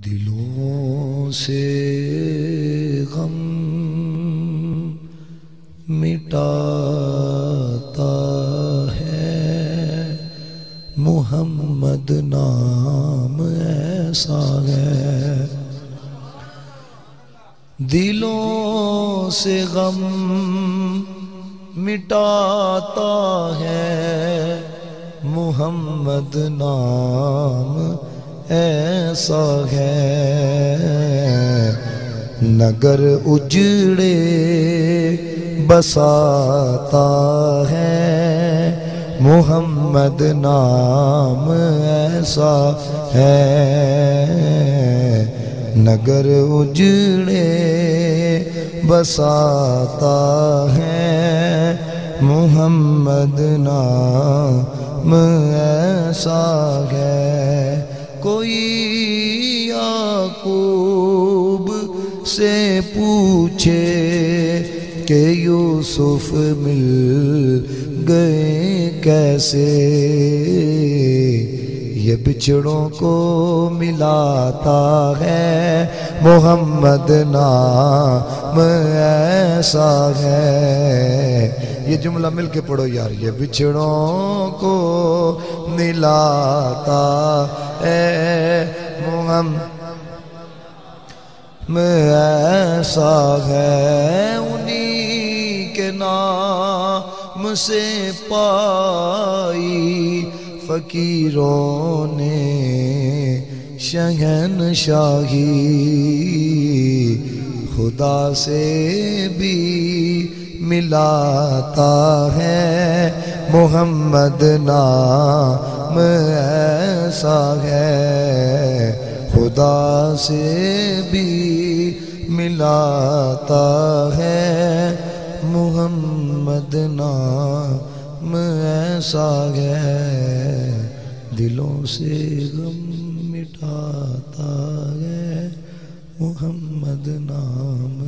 دلوں سے غم مٹاتا ہے محمد نام ایسا ہے، دلوں سے غم مٹاتا ہے محمد نام ایسا ہے، نگر اجڑے بساتا ہے محمد نام ایسا ہے، نگر اجڑے بساتا ہے محمد نام ایسا ہے، کوئی یعقوب سے پوچھے کہ یوسف مل گئے کیسے، یہ بچھڑوں کو ملاتا ہے محمد نام ایسا ہے، یہ جملہ مل کے پڑھو یار، یہ بچھڑوں کو ملاتا ہے محمد ایسا ہے، انہی کے نام سے پائی فقیروں نے شہنشاہی، خدا سے بھی ملاتا ہے محمد نام ایسا ہے، خدا سے بھی ملاتا ہے محمد نام ایسا ہے، دلوں سے غم مٹاتا ہے محمد نام